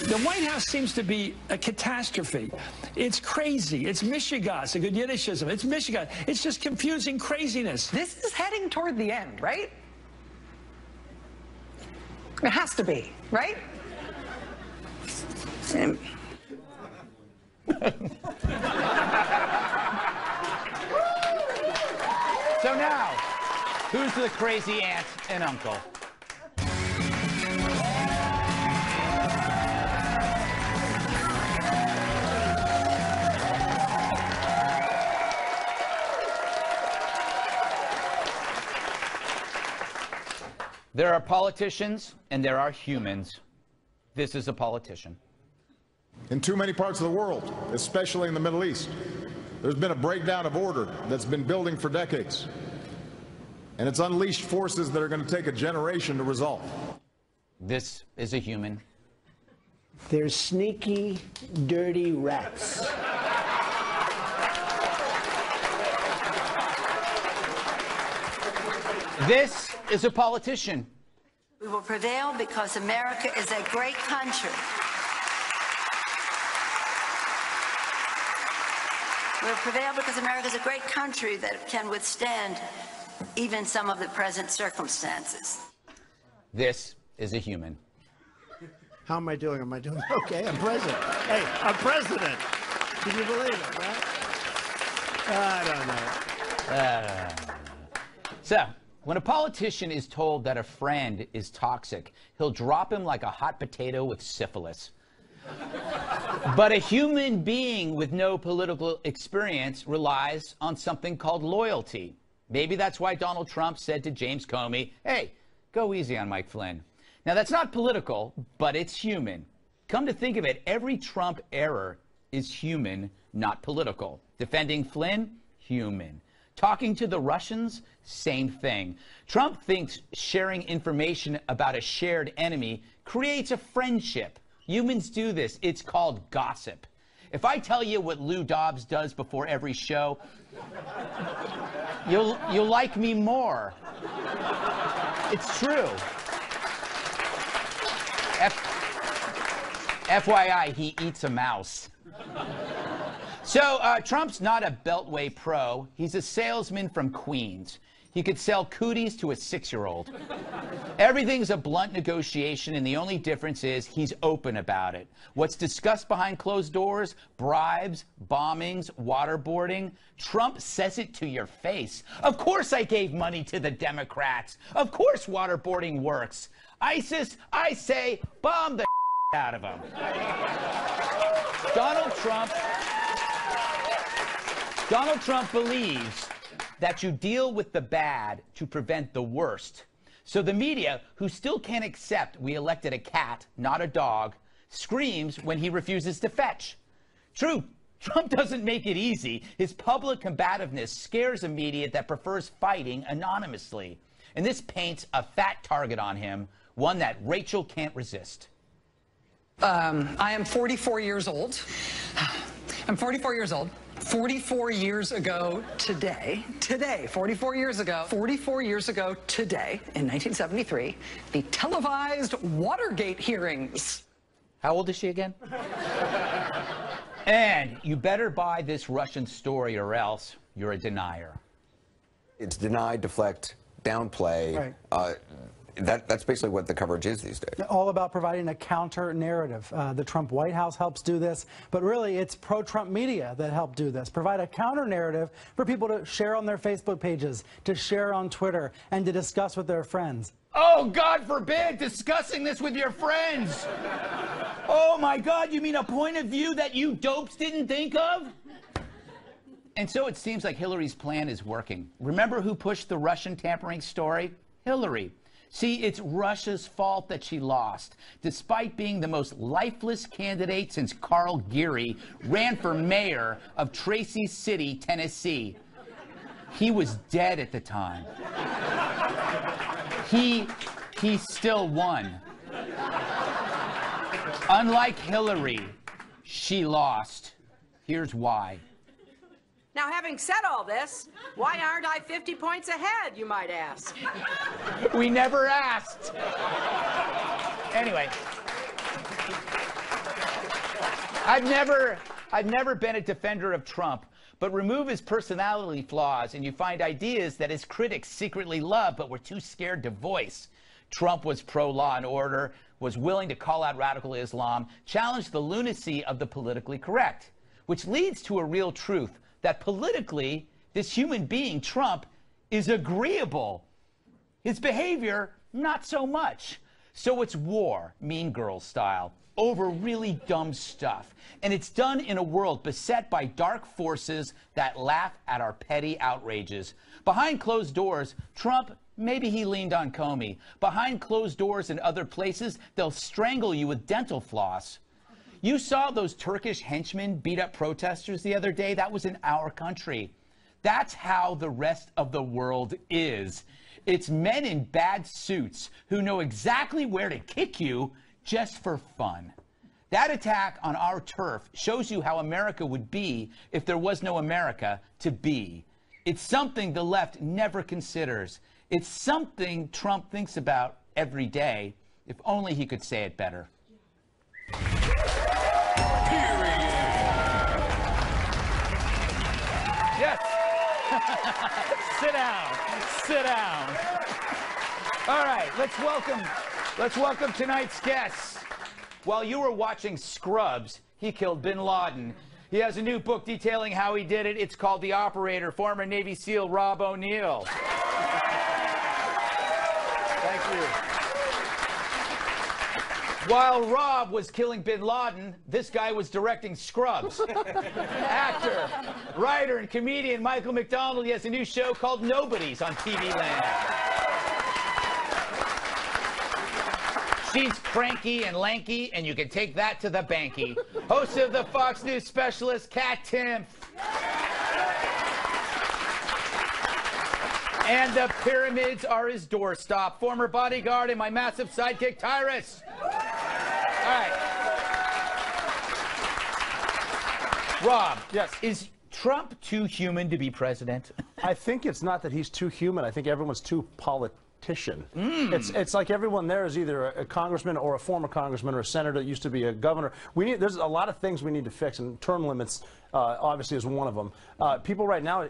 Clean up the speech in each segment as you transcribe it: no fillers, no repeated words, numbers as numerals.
The White House seems to be a catastrophe. It's crazy. It's Michigas, a good Yiddishism. It's Michigan. It's just confusing craziness. This is heading toward the end, right? It has to be, right? So now, who's the crazy aunt and uncle? There are politicians and there are humans. This is a politician. In too many parts of the world, especially in the Middle East, there's been a breakdown of order that's been building for decades. And it's unleashed forces that are going to take a generation to resolve. This is a human. They're sneaky, dirty rats. This is a politician. We will prevail because America is a great country. We will prevail because America is a great country that can withstand even some of the present circumstances. This is a human. How am I doing? Am I doing okay? I'm president. Hey, I'm president. Can you believe it, right? I don't know. So, when a politician is told that a friend is toxic, he'll drop him like a hot potato with syphilis. But a human being with no political experience relies on something called loyalty. Maybe that's why Donald Trump said to James Comey, hey, go easy on Mike Flynn. Now, that's not political, but it's human. Come to think of it, every Trump error is human, not political. Defending Flynn, human. Talking to the Russians, same thing. Trump thinks sharing information about a shared enemy creates a friendship. Humans do this. It's called gossip. If I tell you what Lou Dobbs does before every show, you'll like me more. It's true. FYI, he eats a mouse. So Trump's not a Beltway pro. He's a salesman from Queens. He could sell cooties to a 6-year-old. Everything's a blunt negotiation, and the only difference is he's open about it. What's discussed behind closed doors, bribes, bombings, waterboarding, Trump says it to your face. Of course I gave money to the Democrats. Of course waterboarding works. ISIS, I say, bomb the out of them. Donald Trump believes that you deal with the bad to prevent the worst. So the media, who still can't accept we elected a cat, not a dog, screams when he refuses to fetch. True, Trump doesn't make it easy. His public combativeness scares a media that prefers fighting anonymously. And this paints a fat target on him, one that Rachel can't resist. I am 44 years old. I'm 44 years old. 44 years ago today, 44 years ago today, in 1973, the televised Watergate hearings. How old is she again? And you better buy this Russian story or else you're a denier. It's deny, deflect, downplay. Right. That's basically what the coverage is these days. All about providing a counter narrative. The Trump White House helps do this, but really it's pro-Trump media that help do this. Provide a counter narrative for people to share on their Facebook pages, to share on Twitter, and to discuss with their friends. Oh, God forbid, discussing this with your friends. Oh, my God, you mean a point of view that you dopes didn't think of? And so it seems like Hillary's plan is working. Remember who pushed the Russian tampering story? Hillary. See, it's Russia's fault that she lost. Despite being the most lifeless candidate since Carl Geary ran for mayor of Tracy City, Tennessee. He was dead at the time. He still won. Unlike Hillary, she lost. Here's why. Now, having said all this, why aren't I 50 points ahead, you might ask? We never asked. Anyway, I've never been a defender of Trump, but remove his personality flaws and you find ideas that his critics secretly love but were too scared to voice. Trump was pro-law and order, was willing to call out radical Islam, challenged the lunacy of the politically correct, which leads to a real truth that politically, this human being, Trump, is agreeable. His behavior, not so much. So it's war, Mean Girls style, over really dumb stuff. And it's done in a world beset by dark forces that laugh at our petty outrages. Behind closed doors, Trump, maybe he leaned on Comey. Behind closed doors in other places, they'll strangle you with dental floss. You saw those Turkish henchmen beat up protesters the other day? That was in our country. That's how the rest of the world is. It's men in bad suits who know exactly where to kick you just for fun. That attack on our turf shows you how America would be if there was no America to be. It's something the left never considers. It's something Trump thinks about every day. If only he could say it better. Yes. Sit down. Sit down. All right, let's welcome tonight's guests. While you were watching Scrubs, he killed bin Laden. He has a new book detailing how he did it. It's called The Operator. Former Navy SEAL Rob O'Neill. Thank you. While Rob was killing bin Laden, this guy was directing Scrubs. Actor, writer, and comedian Michael McDonald. He has a new show called Nobodies on TV Land. She's cranky and lanky, and you can take that to the banky. Host of the Fox News specialist, Katherine Timpf. And the pyramids are his doorstop. Former bodyguard and my massive sidekick, Tyrus. All right. Rob, yes. Is Trump too human to be president? I think it's not that he's too human. I think everyone's too politician. It's like everyone there is either a congressman or a former congressman or a senator that used to be a governor. There's a lot of things we need to fix, and term limits obviously is one of them. People right now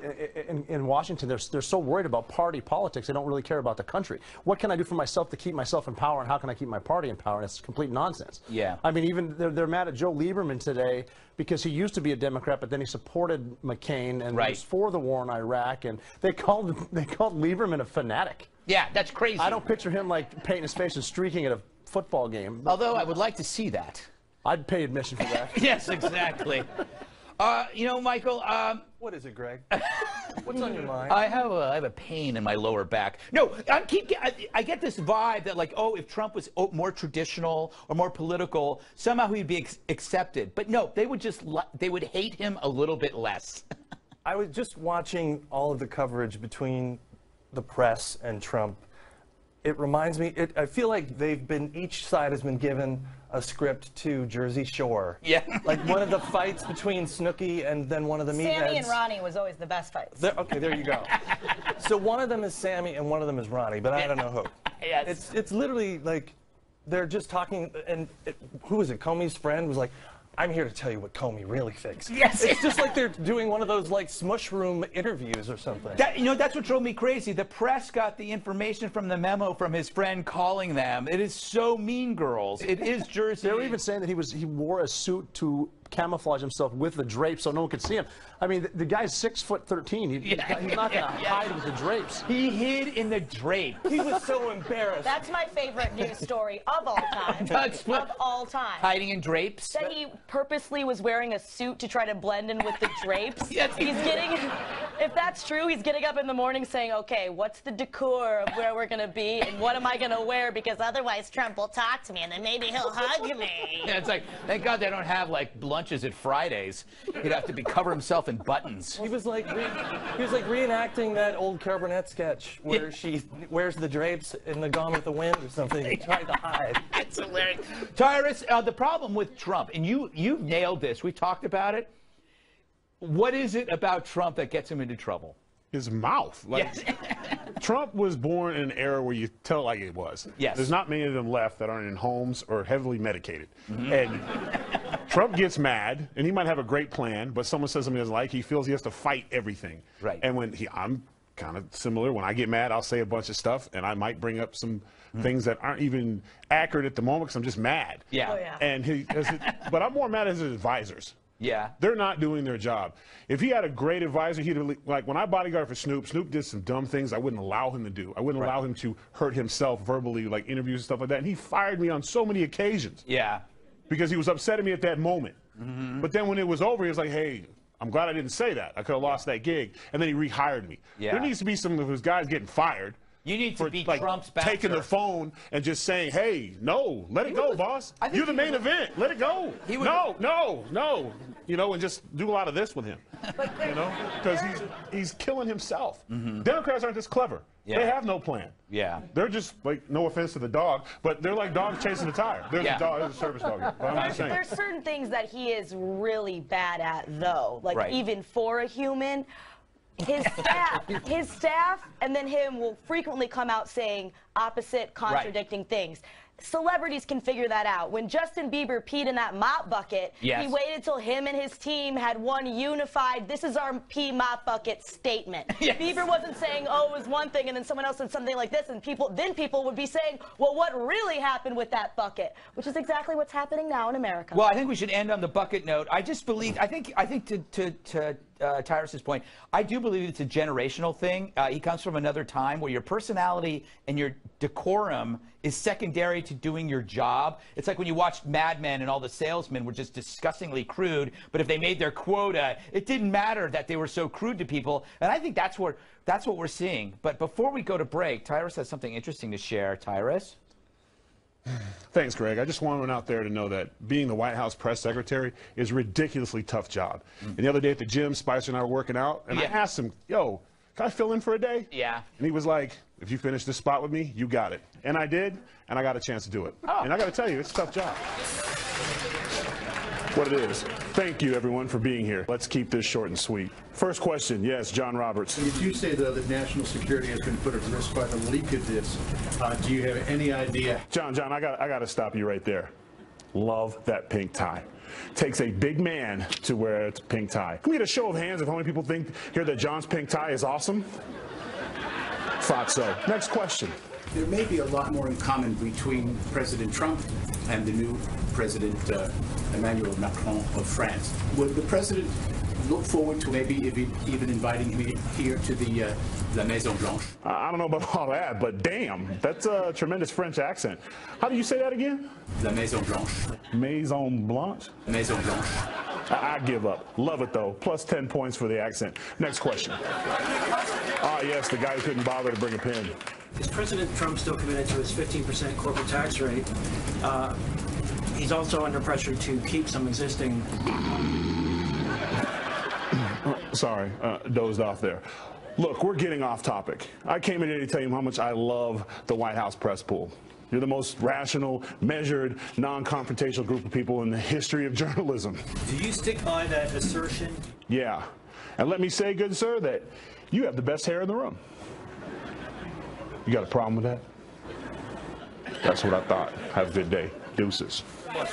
in Washington, they're so worried about party politics, they don't really care about the country. What can I do for myself to keep myself in power, and how can I keep my party in power? And it's complete nonsense. Yeah. I mean, even they're mad at Joe Lieberman today because he used to be a Democrat, but then he supported McCain and was for the war in Iraq, and they called Lieberman a fanatic. Yeah, that's crazy. I don't picture him like painting his face and streaking at a football game. Although I would like to see that. I'd pay admission for that. Yes, exactly. You know, Michael. What is it, Greg? What's on your mind? I have a pain in my lower back. No, I get this vibe that, like, oh, if Trump was more traditional or more political, somehow he'd be accepted. But no, they would hate him a little bit less. I was just watching all of the coverage between the press and Trump. It reminds me, I feel like each side has been given a script to Jersey Shore. Yeah. Like one of the fights between Snooki and then one of the meatheads. Sammy and Ronnie was always the best fights. Okay, there you go. So one of them is Sammy and one of them is Ronnie, but I don't know who. Yes. It's literally like they're just talking, and who was it? Comey's friend was like, I'm here to tell you what Comey really thinks. Yes. It's just like they're doing one of those like smush room interviews or something. You know, that's what drove me crazy. The press got the information from the memo from his friend calling them. It is so Mean Girls. It is Jersey. They were even saying that he wore a suit to camouflage himself with the drapes so no one could see him. I mean, the guy's 6'13". He's not going to hide with the drapes. He hid in the drape. He was so embarrassed. That's my favorite news story of all time. Of all time. Hiding in drapes? That he purposely was wearing a suit to try to blend in with the drapes. Yes, he's getting, if that's true, he's getting up in the morning saying, okay, what's the decor of where we're going to be and what am I going to wear, because otherwise Trump will talk to me and then maybe he'll hug me. Yeah, it's like, thank God they don't have like lunches at Fridays. He'd have to cover himself in buttons. He was like reenacting that old Carol Burnett sketch where she wears the drapes in the Gone with the Wind or something, trying to hide. That's hilarious. Tyrus, the problem with Trump, and you nailed this. We talked about it. What is it about Trump that gets him into trouble? His mouth. Like, yes. Trump was born in an era where you tell it like it was. Yes. There's not many of them left that aren't in homes or heavily medicated. Mm-hmm. And Trump gets mad, and he might have a great plan, but someone says something he doesn't like, he feels he has to fight everything. Right. And when I'm kind of similar. When I get mad, I'll say a bunch of stuff, and I might bring up some things that aren't even accurate at the moment because I'm just mad. Yeah. Oh, yeah. And but I'm more mad at his advisors. Yeah. They're not doing their job. If he had a great advisor, he'd like when I bodyguard for Snoop did some dumb things I wouldn't allow him to do. I wouldn't allow him to hurt himself verbally, like interviews and stuff like that. And he fired me on so many occasions. Yeah. Because he was upset at me at that moment. But then when it was over, he was like, hey, I'm glad I didn't say that. I could have lost that gig. And then he rehired me. Yeah. There needs to be some of his guys getting fired. You need to be like, Trump's bouncer. taking the phone and just saying, hey, no, let it go, boss. You're the main event. Let it go. No. You know, and just do a lot of this with him. You know, because he's killing himself. Democrats aren't this clever. Yeah. They have no plan. Yeah. They're just, like, no offense to the dog, but they're like dogs chasing a tire. There's a dog, there's a service dog here. But I'm just saying. There's certain things that he is really bad at, though. Like, even for a human. His staff, and then him will frequently come out saying opposite, contradicting things. Celebrities can figure that out. When Justin Bieber peed in that mop bucket, he waited till him and his team had one unified, this is our pee mop bucket statement. Bieber wasn't saying, oh, it was one thing, and then someone else said something like this, and people would be saying, well, what really happened with that bucket? Which is exactly what's happening now in America. Well, I think we should end on the bucket note. I just believe, I think to Tyrus's point, I do believe it's a generational thing. He comes from another time where your personality and your decorum is secondary to doing your job. It's like when you watched Mad Men and all the salesmen were just disgustingly crude, but if they made their quota, it didn't matter that they were so crude to people. And I think that's what we're seeing. But before we go to break, Tyrus has something interesting to share. Tyrus? Thanks, Greg. I just want everyone out there to know that being the White House press secretary is a ridiculously tough job. And the other day at the gym, Spicer and I were working out, and I asked him, yo, can I fill in for a day? Yeah. And he was like, if you finish this spot with me, you got it. And I did, and I got a chance to do it. And I got to tell you, it's a tough job. What it is. Thank you, everyone, for being here. Let's keep this short and sweet. First question, yes, John Roberts. You do say, though, that national security has been put at risk by the leak of this. Do you have any idea? John, I got to stop you right there. Love that pink tie. Takes a big man to wear a pink tie. Can we get a show of hands of how many people think here that John's pink tie is awesome? Thought so. Next question. There may be a lot more in common between President Trump and the new President Emmanuel Macron of France. Would the president look forward to maybe even inviting him here to the La Maison Blanche? I don't know about all that, but damn, that's a tremendous French accent. How do you say that again? La Maison Blanche. Maison Blanche? Maison Blanche. I give up. Love it, though. Plus 10 points for the accent. Next question. Yes, the guy who couldn't bother to bring a pen. Is President Trump still committed to his 15% corporate tax rate? He's also under pressure to keep some existing... Sorry, dozed off there. Look, we're getting off topic. I came in here to tell you how much I love the White House press pool. You're the most rational, measured, non-confrontational group of people in the history of journalism. Do you stick by that assertion? Yeah. And let me say, good sir, that you have the best hair in the room. You got a problem with that? That's what I thought. Have a good day. Deuces. All right.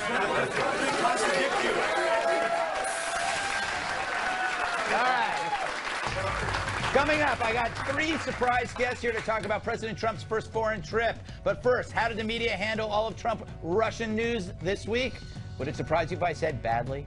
Coming up, I got 3 surprise guests here to talk about President Trump's first foreign trip. But first, how did the media handle all of Trump Russian news this week? Would it surprise you if I said badly?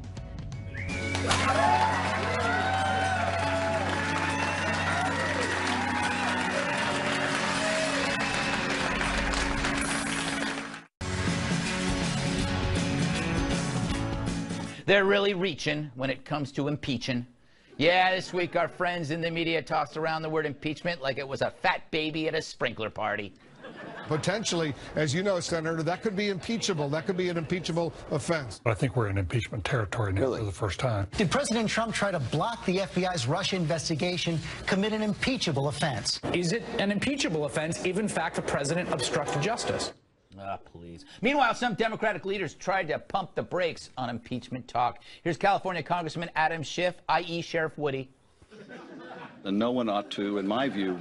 They're really reaching when it comes to impeaching. Yeah, this week our friends in the media tossed around the word impeachment like it was a fat baby at a sprinkler party. Potentially, as you know, Senator, that could be impeachable. That could be an impeachable offense. I think we're in impeachment territory now for the first time. Did President Trump try to block the FBI's Russia investigation, commit an impeachable offense? Is it an impeachable offense if, in fact, the president obstructed justice? Please. Meanwhile, some Democratic leaders tried to pump the brakes on impeachment talk. Here's California Congressman Adam Schiff, i.e. Sheriff Woody. And no one ought to, in my view,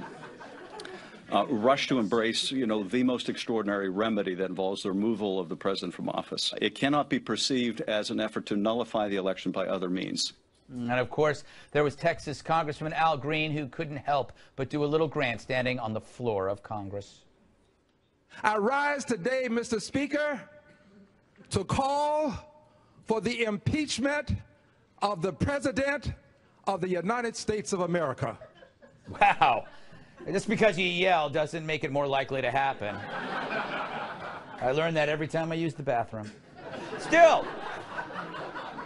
rush to embrace, the most extraordinary remedy that involves the removal of the president from office. It cannot be perceived as an effort to nullify the election by other means. And of course, there was Texas Congressman Al Green, who couldn't help but do a little grandstanding on the floor of Congress. I rise today, Mr. Speaker, to call for the impeachment of the President of the United States of America. Wow. Just because you yell doesn't make it more likely to happen. I learn that every time I use the bathroom. Still,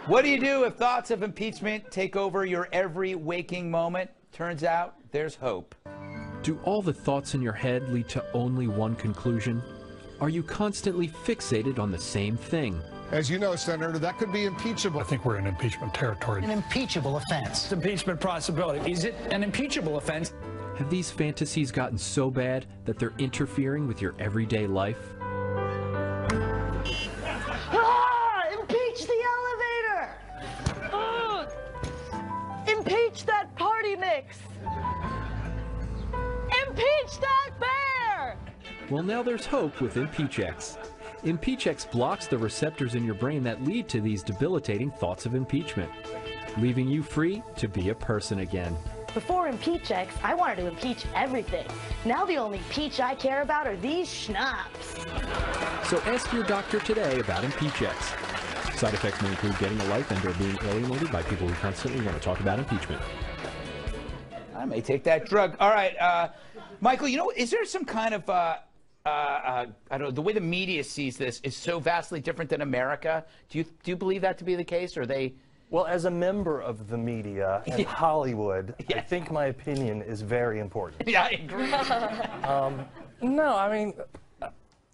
what do you do if thoughts of impeachment take over your every waking moment? Turns out there's hope. Do all the thoughts in your head lead to only one conclusion? Are you constantly fixated on the same thing? As you know, Senator, that could be impeachable. I think we're in impeachment territory. An impeachable offense. Impeachment possibility. Is it an impeachable offense? Have these fantasies gotten so bad that they're interfering with your everyday life? Impeach the elevator! Impeach that party mix! Impeach that bear! Well, now there's hope with Impeachex. Impeachex blocks the receptors in your brain that lead to these debilitating thoughts of impeachment, leaving you free to be a person again. Before Impeachex, I wanted to impeach everything. Now the only peach I care about are these schnapps. So ask your doctor today about Impeachex. Side effects may include getting a life and or being alienated by people who constantly want to talk about impeachment. I may take that drug. All right, Michael, is there some kind of, I don't know, the way the media sees this is so vastly different than America. Do you believe that to be the case, or they... Well, as a member of the media and Hollywood, I think my opinion is very important. Yeah, I agree. No, I mean,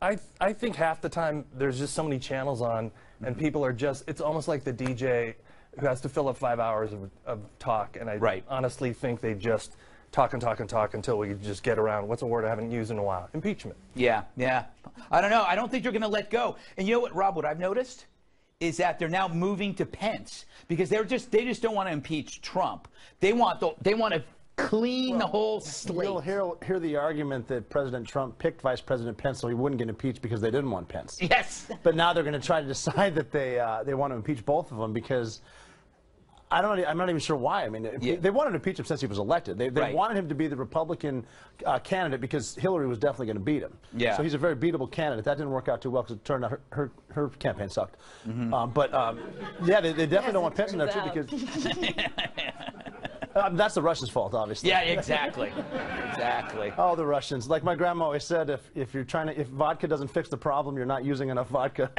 I think half the time there's just so many channels on, and people are just, it's almost like the DJ who has to fill up 5 hours of talk, and I honestly think they just talk and talk and talk until we just get around, what's a word I haven't used in a while? Impeachment. Yeah. I don't know. I don't think they're going to let go. And you know what, Rob, what I've noticed is that they're now moving to Pence because they just don't want to impeach Trump. They want to clean the whole slate. You'll hear the argument that President Trump picked Vice President Pence so he wouldn't get impeached because they didn't want Pence. Yes. But now they're going to try to decide that they want to impeach both of them because I'm not even sure why. I mean, they wanted to impeach him since he was elected. They wanted him to be the Republican candidate because Hillary was definitely going to beat him. Yeah. So he's a very beatable candidate. That didn't work out too well because it turned out her campaign sucked. Mm-hmm. Yeah, they definitely don't want Pence in there too because that's the Russians' fault, obviously. Yeah, exactly. Exactly. Oh, the Russians. Like my grandma always said, if vodka doesn't fix the problem, you're not using enough vodka.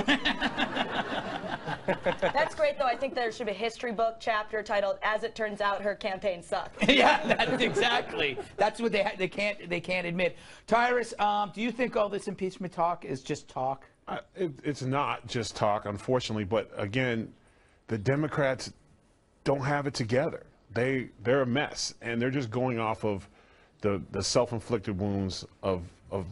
That's great, though. I think there should be a history book chapter titled "As It Turns Out, Her Campaign Sucked." Yeah, that's exactly. That's what they can't admit. Tyrus, do you think all this impeachment talk is just talk? It's not just talk, unfortunately. But again, the Democrats don't have it together. They're a mess, and they're just going off of the self-inflicted wounds of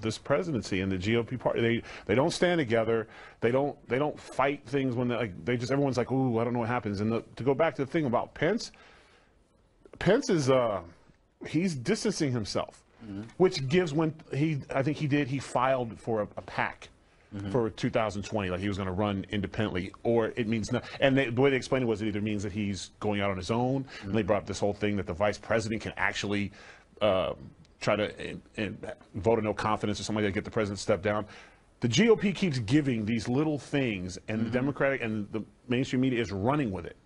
this presidency and the GOP party. They don't stand together. They don't fight things when everyone's like, ooh, I don't know what happens. And to go back to the thing about Pence is he's distancing himself, which gives he filed for a PAC for 2020, like he was going to run independently, or it means not. And the way they explained it was it either means that he's going out on his own, and they brought up this whole thing that the vice president can actually try to vote of no confidence or something like that, get the president to step down. The GOP keeps giving these little things, and the Democratic and the mainstream media is running with it.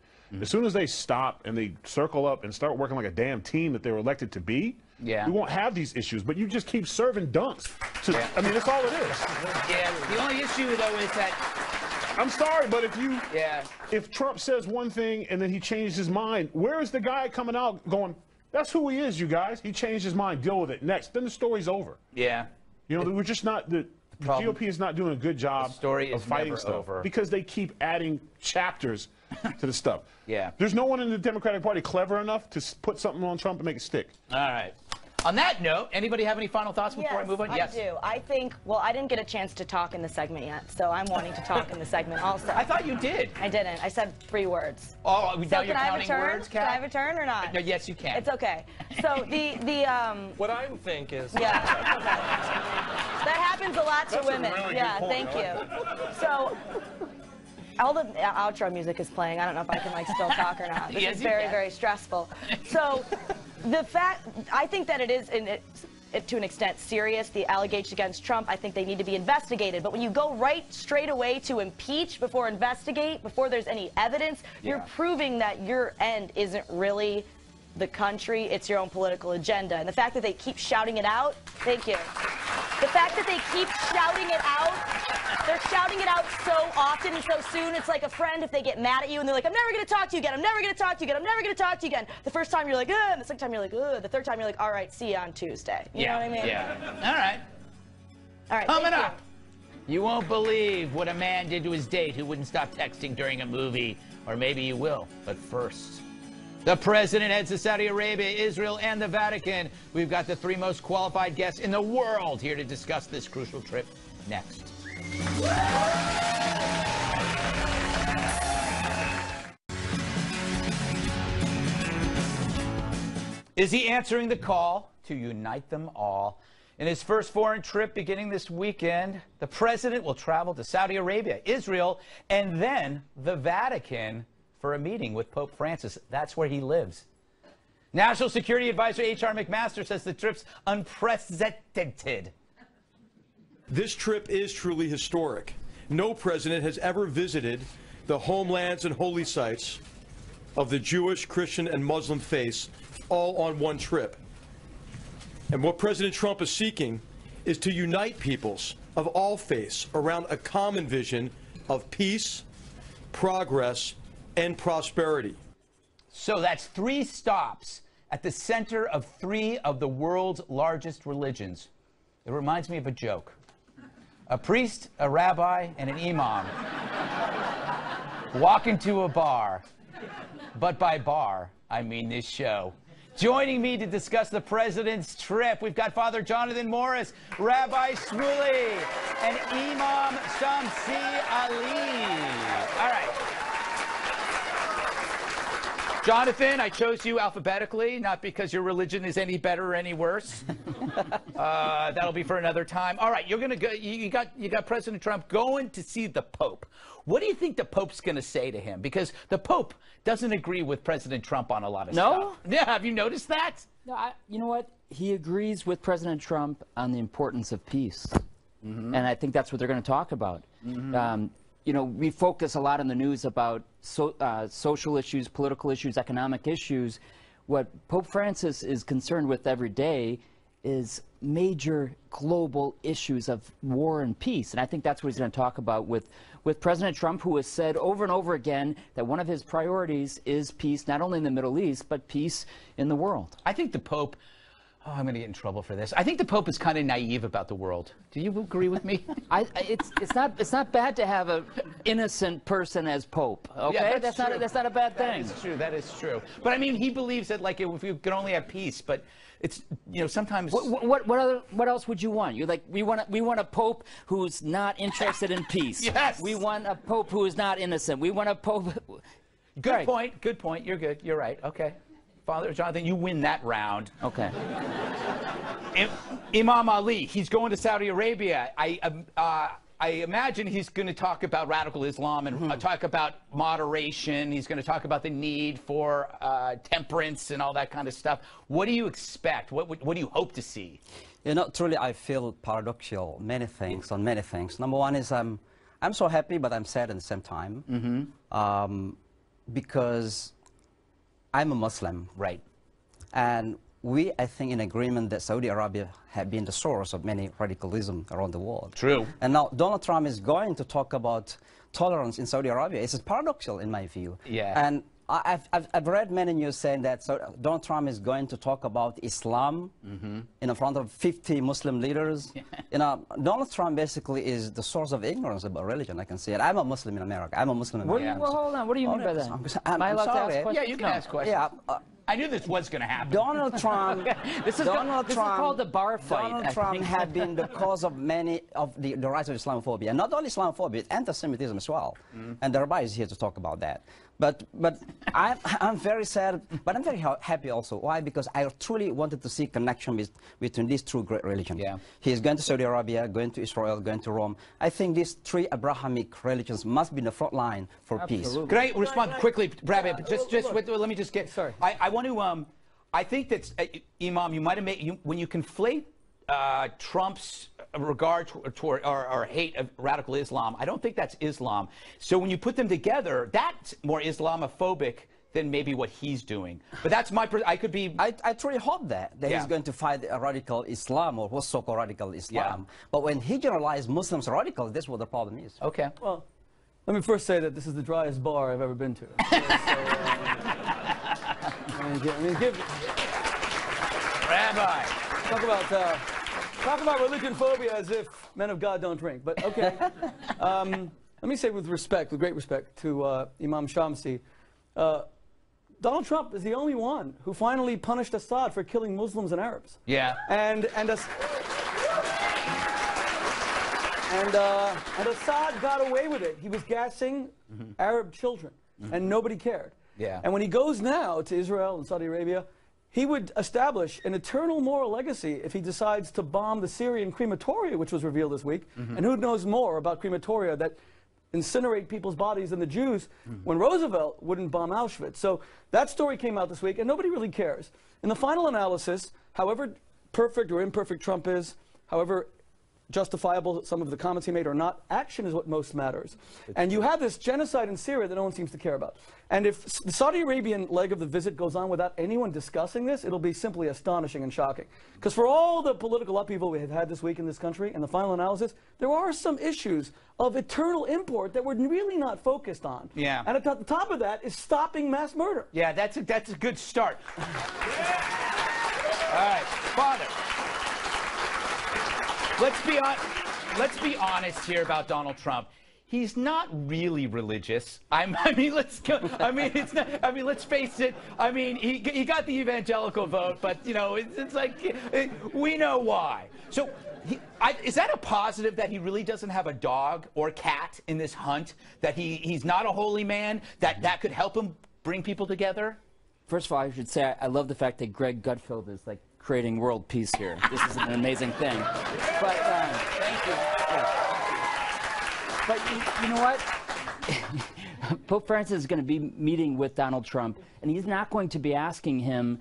As soon as they stop and they circle up and start working like a damn team that they were elected to be, we won't have these issues. But you just keep serving dunks. I mean, that's all it is. Yeah, the only issue, though, is that... I'm sorry, but if Trump says one thing and then he changes his mind, where is the guy coming out going, that's who he is, you guys. He changed his mind. Deal with it. Next. Then the story's over. Yeah. We're just not... The GOP is not doing a good job of fighting stuff over. Because they keep adding chapters to the stuff. Yeah. There's no one in the Democratic Party clever enough to put something on Trump and make it stick. All right. On that note, anybody have any final thoughts before I move on? Yes, I do. I think, well, I didn't get a chance to talk in the segment yet, so I'm wanting to talk in the segment also. I thought you did. I didn't. I said 3 words. Oh, so now you're counting words, Can I have a turn or not? No, yes, you can. It's okay. So What I would think is... Yeah. That happens a lot to women. Yeah, thank you. So... all the outro music is playing. I don't know if I can still talk or not. This is very, very stressful. So I think that it is, to an extent, serious. The allegations against Trump, I think they need to be investigated. But when you go straight away to impeach before investigate, before there's any evidence, you're proving that your end isn't really the country, it's your own political agenda. And the fact that they keep shouting it out, thank you. The fact that they keep shouting it out, they're shouting it out so often and so soon. It's like a friend if they get mad at you and they're like, I'm never going to talk to you again. I'm never going to talk to you again. I'm never going to talk to you again. The first time you're like, ugh. And the second time you're like, ugh. The third time you're like, all right, see you on Tuesday. You know what I mean? Yeah. All right. All right. Coming up, you won't believe what a man did to his date who wouldn't stop texting during a movie. Or maybe you will. But first, the president heads to Saudi Arabia, Israel, and the Vatican. We've got the 3 most qualified guests in the world here to discuss this crucial trip next. Is he answering the call to unite them all? In his first foreign trip beginning this weekend, the president will travel to Saudi Arabia, Israel, and then the Vatican for a meeting with Pope Francis. That's where he lives. National Security Advisor H.R. McMaster says the trip's unprecedented. This trip is truly historic. No president has ever visited the homelands and holy sites of the Jewish, Christian, and Muslim faiths all on one trip. And what President Trump is seeking is to unite peoples of all faiths around a common vision of peace, progress, and prosperity. So that's 3 stops at the center of 3 of the world's largest religions. It reminds me of a joke. A priest, a rabbi, and an imam walk into a bar. But by bar, I mean this show. Joining me to discuss the president's trip, we've got Father Jonathan Morris, Rabbi Shmuley, and Imam Shamsi Ali. All right. Jonathan, I chose you alphabetically, not because your religion is any better or any worse. That'll be for another time. All right, you're gonna go. You got President Trump going to see the Pope. What do you think the Pope's going to say to him? Because the Pope doesn't agree with President Trump on a lot of stuff. Yeah, have you noticed that? No, you know what? He agrees with President Trump on the importance of peace. And I think that's what they're going to talk about. You know, we focus a lot in the news about social issues, political issues, economic issues. What Pope Francis is concerned with every day is major global issues of war and peace. And I think that's what he's going to talk about with President Trump, who has said over and over again that one of his priorities is peace, not only in the Middle East, but peace in the world. I think the Pope, oh, I'm going to get in trouble for this. I think the Pope is kind of naive about the world. Do you agree with me? It's not bad to have an innocent person as Pope. Okay, yeah, that's not a bad thing. That is true. That is true. But I mean, he believes that like if we could only have peace, but it's, you know, sometimes. What else would you want? You like we want a Pope who's not interested in peace. Yes. We want a Pope who is not innocent. We want a Pope. Good point. Good point. You're good. You're right. Okay. Father Jonathan, you win that round. Okay. Imam Ali, he's going to Saudi Arabia. I imagine he's going to talk about radical Islam and talk about moderation. He's going to talk about the need for temperance and all that kind of stuff. What do you expect? What do you hope to see? You know, truly, I feel paradoxical. Many things on many things. Number one is I'm so happy, but I'm sad at the same time. Because I'm a Muslim. Right. And we, I think, in agreement that Saudi Arabia had been the source of many radicalism around the world. True. And now Donald Trump is going to talk about tolerance in Saudi Arabia. It's paradoxical in my view. Yeah. And I've read many news saying that Donald Trump is going to talk about Islam in front of 50 Muslim leaders. You know, Donald Trump basically is the source of ignorance about religion, I can say it. I'm a Muslim in America. I'm a Muslim in America. Well, hold on. What do you mean by that? I'm Am I allowed to ask sorry. questions? Yeah, you can ask questions. Yeah. I knew this was going to happen. Donald Trump. This is called the bar fight. Donald Trump had been the cause of many of the rise of Islamophobia. Not only Islamophobia, it's anti-Semitism as well. And the Rabbi is here to talk about that. But I'm very sad, but I'm very happy also. Why? Because I truly wanted to see connection between these two great religions. Yeah. He is going to Saudi Arabia, going to Israel, going to Rome. I think these three Abrahamic religions must be in the front line for peace. Could I respond quickly, Rabbi? Let me just get. Sorry. I want to. I think that Imam, you might have made when you conflate Trump's regard toward or hate of radical Islam. I don't think that's Islam. So when you put them together, that's more Islamophobic than maybe what he's doing. But that's my. I could be. I truly hope that he's going to fight a radical Islam or what's so-called radical Islam. But when he generalized Muslims radical, that's what the problem is. Okay. Well, let me first say that this is the driest bar I've ever been to. Rabbi, talk about religion phobia as if men of God don't drink. But okay, let me say with respect, with great respect to Imam Shamsi, Donald Trump is the only one who finally punished Assad for killing Muslims and Arabs. Yeah. And Assad got away with it. He was gassing Arab children, and nobody cared. Yeah. And when he goes now to Israel and Saudi Arabia, he would establish an eternal moral legacy if he decides to bomb the Syrian crematoria, which was revealed this week. And who knows more about crematoria that incinerate people's bodies than the Jews when Roosevelt wouldn't bomb Auschwitz. So that story came out this week, and nobody really cares. In the final analysis, however perfect or imperfect Trump is, however justifiable some of the comments he made or not, action is what most matters. And you have this genocide in Syria that no one seems to care about. And if the Saudi Arabian leg of the visit goes on without anyone discussing this, it'll be simply astonishing and shocking. Because for all the political upheaval we have had this week in this country, and the final analysis, there are some issues of eternal import that we're really not focused on. Yeah. And at the top of that is stopping mass murder. Yeah, that's a good start. All right, Father. Let's be honest here about Donald Trump. He's not really religious. Let's face it. I mean, he got the evangelical vote, but you know, it's like we know why. So, is that a positive that he really doesn't have a dog or cat in this hunt? That he's not a holy man? That could help him bring people together? First of all, I should say I love the fact that Greg Gutfeld is like creating world peace here. This is an amazing thing. But thank you. Yeah. But you know what? Pope Francis is going to be meeting with Donald Trump, and he's not going to be asking him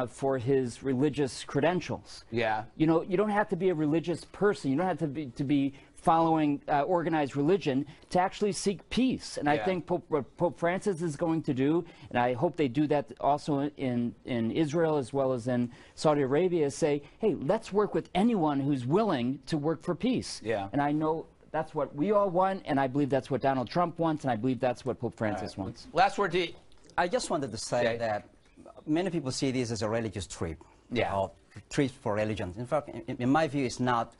for his religious credentials. Yeah. You know, you don't have to be a religious person. You don't have to be following organized religion to actually seek peace. And I think what Pope Francis is going to do, and I hope they do that also in Israel as well as in Saudi Arabia, is say, hey, let's work with anyone who's willing to work for peace. Yeah. And I know that's what we all want, and I believe that's what Donald Trump wants, and I believe that's what Pope Francis wants. Last word to I just wanted to say that many people see this as a religious trip. Yeah. Or trip for religions. In fact, in my view, it's not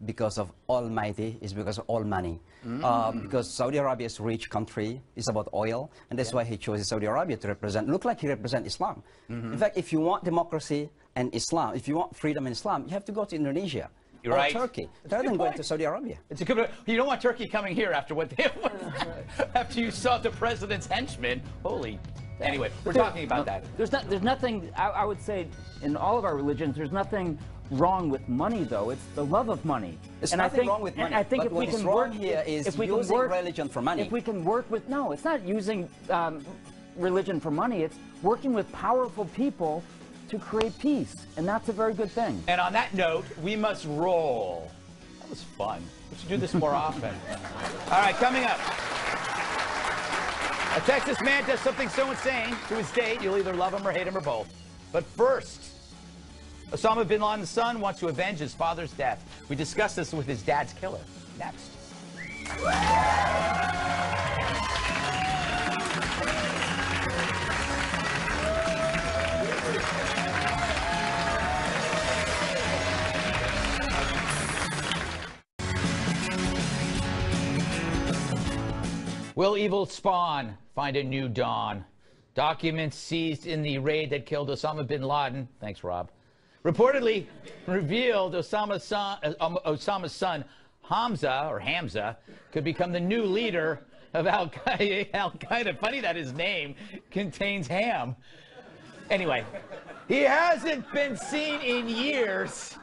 because of Almighty, it's because of all money. Because Saudi Arabia is a rich country, it's about oil, and that's why he chose Saudi Arabia to look like he represents Islam. In fact, if you want democracy and Islam, if you want freedom and Islam, you have to go to Indonesia. You're right. Turkey, rather than going to Saudi Arabia. It's a good. You don't want Turkey coming here after what they after you saw the president's henchmen. Holy. Anyway, we're talking about that. There's nothing. I would say in all of our religions, there's nothing wrong with money, though. It's the love of money. There's nothing wrong with money. And I think but if we can wrong work here is if we using can work, religion for money. If we can work with it's not using religion for money. It's working with powerful people to create peace, and that's a very good thing. And on that note, we must roll. That was fun. We should do this more often. All right, coming up. A Texas man does something so insane to his date, you'll either love him or hate him or both. But first, Osama bin Laden's son wants to avenge his father's death. We discuss this with his dad's killer. Next. Will evil spawn find a new dawn? Documents seized in the raid that killed Osama bin Laden, thanks Rob, reportedly revealed Osama's son Hamza could become the new leader of Al-Qaeda. Funny that his name contains ham. Anyway, he hasn't been seen in years,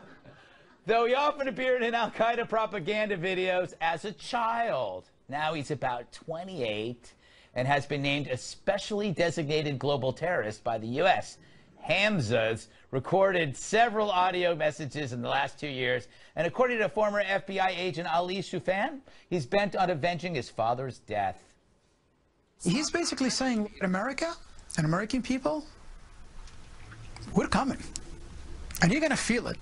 though he often appeared in Al-Qaeda propaganda videos as a child. Now he's about 28 and has been named a specially designated global terrorist by the U.S. Hamza's recorded several audio messages in the last 2 years, and according to former FBI agent Ali Soufan, he's bent on avenging his father's death. He's basically saying, America and American people, we're coming, and you're going to feel it,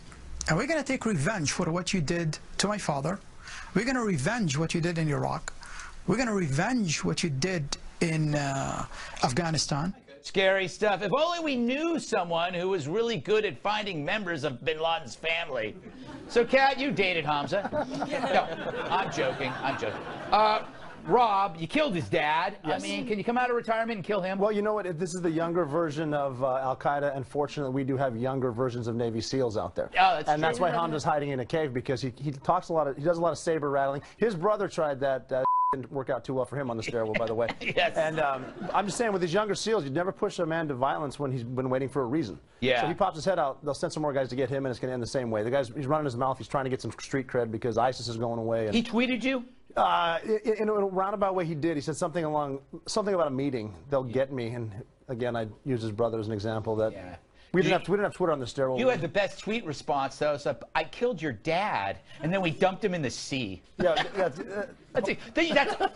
and we're going to take revenge for what you did to my father. We're going to revenge what you did in Iraq. We're going to revenge what you did in Afghanistan. Scary stuff. If only we knew someone who was really good at finding members of bin Laden's family. So, Kat, you dated Hamza. No, I'm joking. I'm joking. Rob, you killed his dad. Yes. I mean, can you come out of retirement and kill him? Well, you know what? This is the younger version of Al-Qaeda, and fortunately, we do have younger versions of Navy SEALs out there. Oh, that's and true. that's why Hamza's hiding in a cave, because he talks a lot. He does a lot of saber rattling. His brother tried that. Didn't work out too well for him on the stairwell, by the way. Yes. And I'm just saying, with these younger SEALs, you'd never push a man to violence when he's been waiting for a reason. Yeah. So he pops his head out. They'll send some more guys to get him, and it's going to end the same way. He's running his mouth. He's trying to get some street cred because ISIS is going away. And, he tweeted you? In a roundabout way, he did. He said something about a meeting. They'll get me. And again, I use his brother as an example. That we didn't have Twitter on the stairwell. You had the best tweet response, though. So I killed your dad, and then we dumped him in the sea. Yeah, that's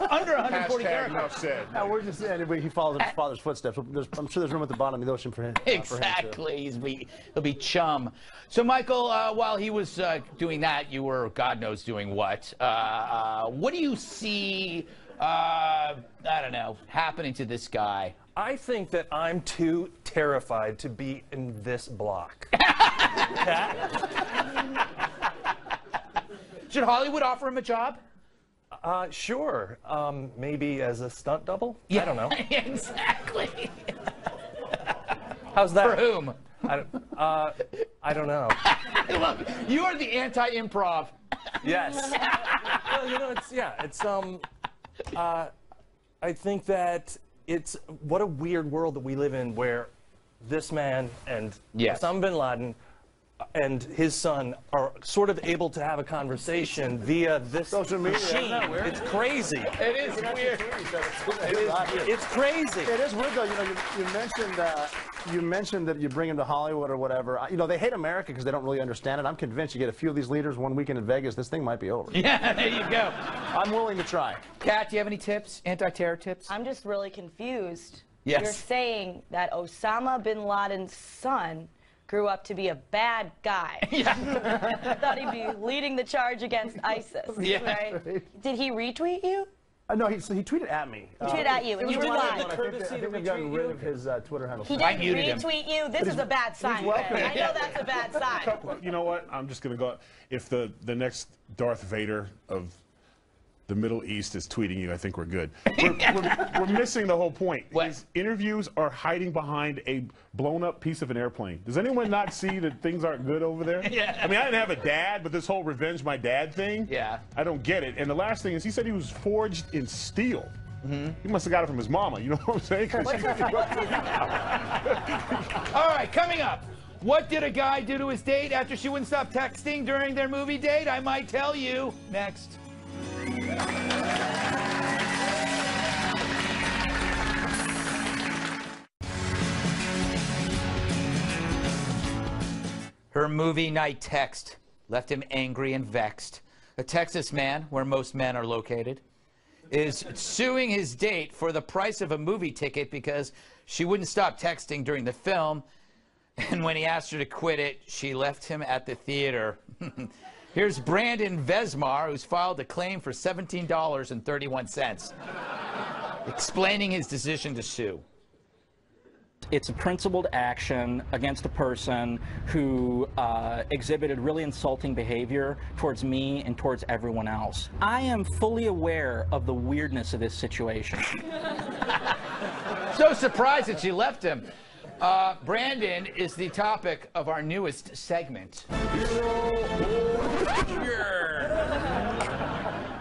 under 140 characters. Enough said. No, we're just saying he follows in his father's footsteps. I'm sure there's room at the bottom of the ocean for him. Exactly. He'll be chum. So, Michael, while he was doing that, you were, God knows, doing what? What do you see, I don't know, happening to this guy? I think that I'm too terrified to be in this block. Should Hollywood offer him a job? Sure. Maybe as a stunt double? Yeah, I don't know. Exactly. How's that? For whom? I don't know. Look, you are the anti-improv. Yes. Well, you know, I think that it's, what a weird world that we live in, where this man and Osama bin Laden and his son are sort of able to have a conversation via this social media. machine. It's crazy. It is weird. It's crazy. It is weird, though. You know, you mentioned that you bring him to Hollywood or whatever. You know, they hate America because they don't really understand it. I'm convinced you get a few of these leaders one weekend in Vegas, this thing might be over. Yeah, there you go. I'm willing to try. Kat, do you have any tips? Anti-terror tips? I'm just really confused. Yes. You're saying that Osama bin Laden's son grew up to be a bad guy. Yeah. I thought he'd be leading the charge against ISIS. Yeah. Right? Did he retweet you? No, he tweeted at me. He tweeted at you, and you replied. I think they've gotten rid of his Twitter handle. He didn't retweet you? This is a bad sign, man. I know that's a bad sign. You know what? I'm just going to go. If the next Darth Vader of the Middle East is tweeting you, I think we're good. We're missing the whole point. His interviews are hiding behind a blown-up piece of an airplane. Does anyone not see that things aren't good over there? Yeah. I mean, I didn't have a dad, but this whole revenge my dad thing, I don't get it. And the last thing is, he said he was forged in steel. He must have got it from his mama, you know what I'm saying? All right, coming up. What did a guy do to his date after she wouldn't stop texting during their movie date? I might tell you. Next. Her movie night text left him angry and vexed. A Texas man, where most men are located, is suing his date for the price of a movie ticket because she wouldn't stop texting during the film, and when he asked her to quit it, she left him at the theater. Here's Brandon Vesmar, who's filed a claim for $17.31, explaining his decision to sue. It's a principled action against a person who exhibited really insulting behavior towards me and towards everyone else. I am fully aware of the weirdness of this situation. so surprised that she left him. Brandon is the topic of our newest segment.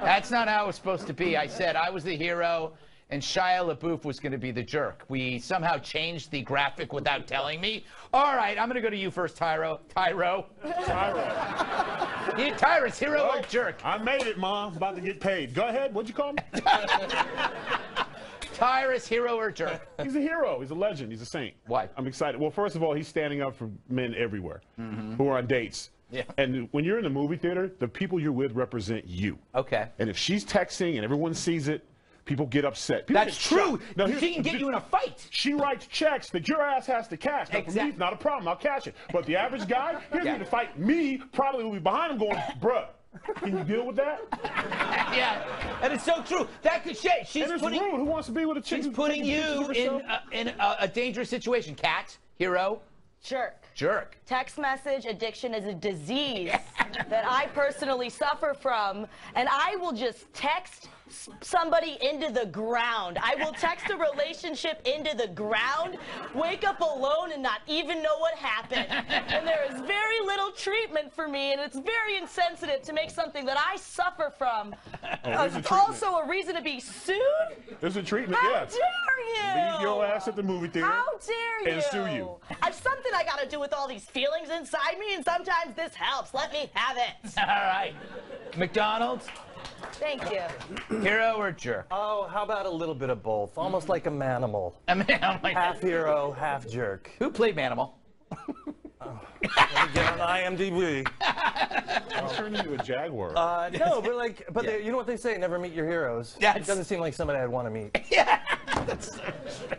That's not how it was supposed to be. I said I was the hero and Shia LaBeouf was going to be the jerk. We somehow changed the graphic without telling me. All right, I'm going to go to you first, Tyrus, hero or jerk? I made it, Mom. About to get paid. Go ahead. What'd you call me? Tyrus, hero or jerk? He's a hero. He's a legend. He's a saint. Why? I'm excited. Well, first of all, he's standing up for men everywhere who are on dates. Yeah. And when you're in the movie theater, the people you're with represent you. Okay. And if she's texting and everyone sees it, people get upset. People That's get true. shocked. Now, She can get you in a fight. She writes checks that your ass has to cash. Now, for me, it's not a problem. I'll cash it. But the average guy, he doesn't need to fight me. Probably will be behind him going, bruh, can you deal with that? Yeah, and it's so true. That could shit. She's and it's putting. rude. Who wants to be with a chick? She's putting you in a dangerous situation. Cat, hero, Jerk. jerk. Text message addiction is a disease that I personally suffer from, and I will just text somebody into the ground. I will text a relationship into the ground, wake up alone and not even know what happened. And there is very little treatment for me, and it's very insensitive to make something that I suffer from also a reason to be sued? There's a treatment, How yes. dare you? Leave your ass at the movie theater. How dare you? And sue you. I've something I gotta do with all these feelings inside me, and sometimes this helps. Let me have it. All right. McDonald's, Thank you. hero or jerk? Oh, how about a little bit of both? Almost like a manimal. A manimal. Half hero, half jerk. Who played Manimal? Let me get on IMDb. Turned into a jaguar. No, but they, you know what they say? Never meet your heroes. Yeah, It doesn't seem like somebody I'd want to meet. Yeah, that's so true.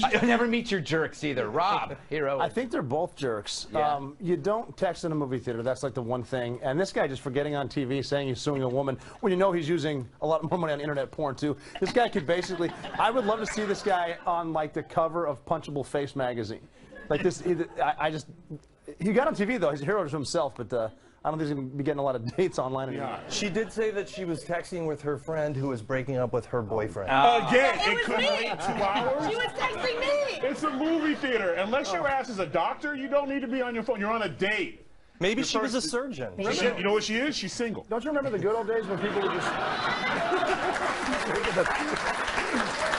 I never meet your jerks either. Rob, hero. I think they're both jerks. Yeah. You don't text in a movie theater. That's like the one thing. And this guy just for getting on TV saying he's suing a woman when you know he's using a lot more money on internet porn too. This guy could basically. I would love to see this guy on like the cover of Punchable Face magazine. Like this. He got on TV though. He's a hero to himself, but. I don't think he's going to be getting a lot of dates online anymore. She did say that she was texting with her friend who was breaking up with her boyfriend. Again, It it was couldn't me. wait 2 hours. She was texting me. It's a movie theater. Unless your ass is a doctor, you don't need to be on your phone. You're on a date. Maybe she was a surgeon. You know what she is? She's single. Don't you remember the good old days when people would just...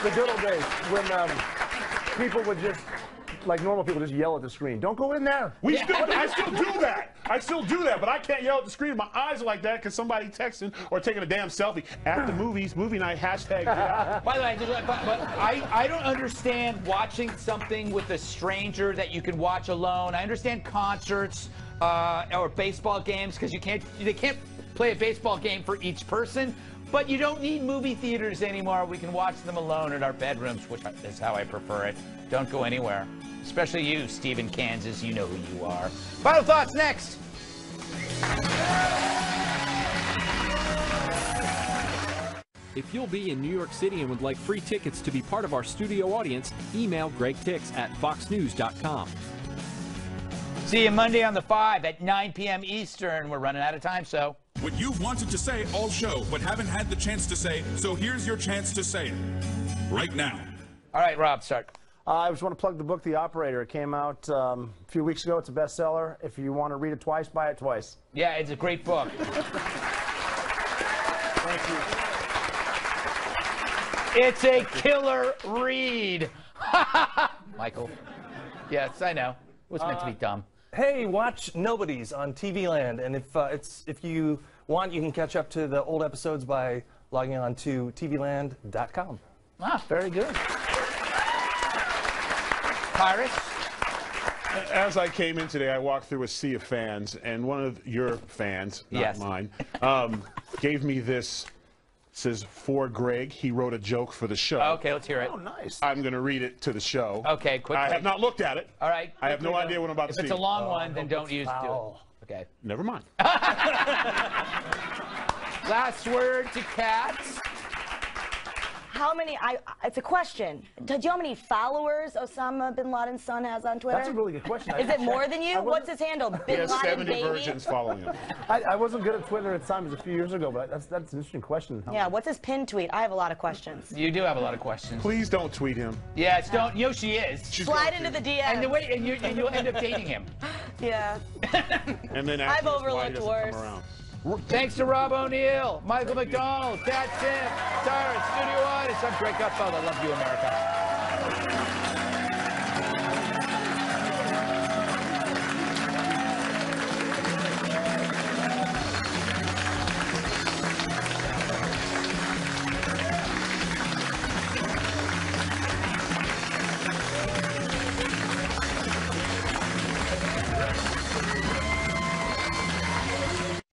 the good old days when people would just... like normal people just yell at the screen. Don't go in there. I still do that. I still do that, but I can't yell at the screen. My eyes are like that because somebody texting or taking a damn selfie at the movies. Movie night hashtag. By the way, I don't understand watching something with a stranger that you can watch alone. I understand concerts or baseball games because they can't play a baseball game for each person. But you don't need movie theaters anymore. We can watch them alone in our bedrooms, which is how I prefer it. Don't go anywhere. Especially you, Stephen Kansas. You know who you are. Final thoughts next. If you'll be in New York City and would like free tickets to be part of our studio audience, email gregtix@foxnews.com. See you Monday on the 5 at 9 p.m. Eastern. We're running out of time, so... What you've wanted to say all show, but haven't had the chance to say, so here's your chance to say it. Right now. All right, Rob, start. I just want to plug the book, The Operator. It came out a few weeks ago. It's a bestseller. If you want to read it twice, buy it twice. Yeah, it's a great book. Thank you. It's a killer read. Michael. Yes, I know. It was meant to be dumb. Hey, watch Nobodies on TV Land, and if you want, you can catch up to the old episodes by logging on to tvland.com. Ah, very good. Tyrus? As I came in today, I walked through a sea of fans, and one of your fans, not mine, gave me this. Says, for Greg, he wrote a joke for the show. Okay, let's hear it. Oh, nice. I'm going to read it to the show. Okay, quickly. I have not looked at it. All right. I have no idea what I'm about to see. If it's a long one, then don't do it. Okay. Never mind. Last word to Kat. how many, it's a question. Do you know how many followers Osama bin Laden's son has on Twitter? That's a really good question. Is it more than you? What's his handle? He Bin has Laden 70 baby? virgins following him. I wasn't good at Twitter at the time. It was a few years ago, but that's an interesting question. Yeah, what's his pin tweet? I have a lot of questions. You do have a lot of questions. Please don't tweet him. Yes, don't. You know she is. Slide into the DM. And the way, and you'll end up dating him. Yeah. And then I've after overlooked worse. Thanks to Rob O'Neill, Michael McDonald, Katherine Timpf, Tyrus, Studio Audience. I'm Greg Gutfeld. I love you, America.